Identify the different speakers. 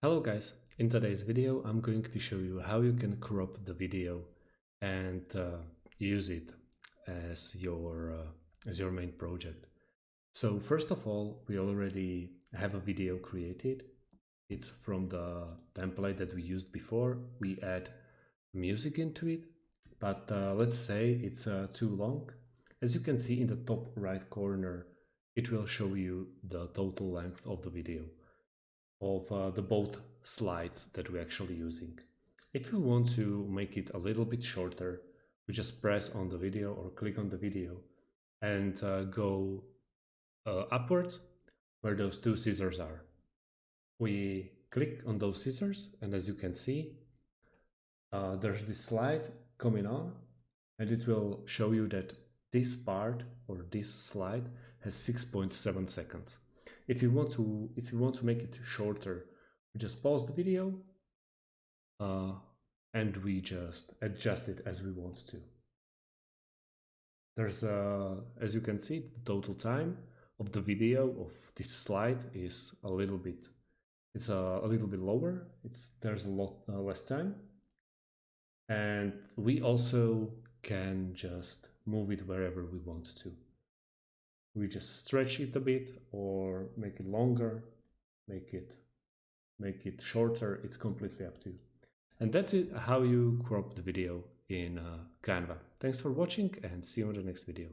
Speaker 1: Hello guys, in today's video I'm going to show you how you can crop the video and use it as your main project. So first of all, we already have a video created. It's from the template that we used before. We add music into it, but let's say it's too long. As you can see in the top right corner, it will show you the total length of the video of the both slides that we're actually using. If you want to make it a little bit shorter, we just press on the video or click on the video and go upwards where those two scissors are. We click on those scissors, and as you can see, there's this slide coming on, and it will show you that this part or this slide has 6.7 seconds. If you want to make it shorter, we just pause the video and we just adjust it as we want to. There's as you can see, the total time of the video of this slide is a little bit lower. There's a lot less time, and we also can just move it wherever we want to. We just stretch it a bit or make it longer, make it shorter. It's completely up to you. And that's it, how you crop the video in Canva. Thanks for watching and see you on the next video.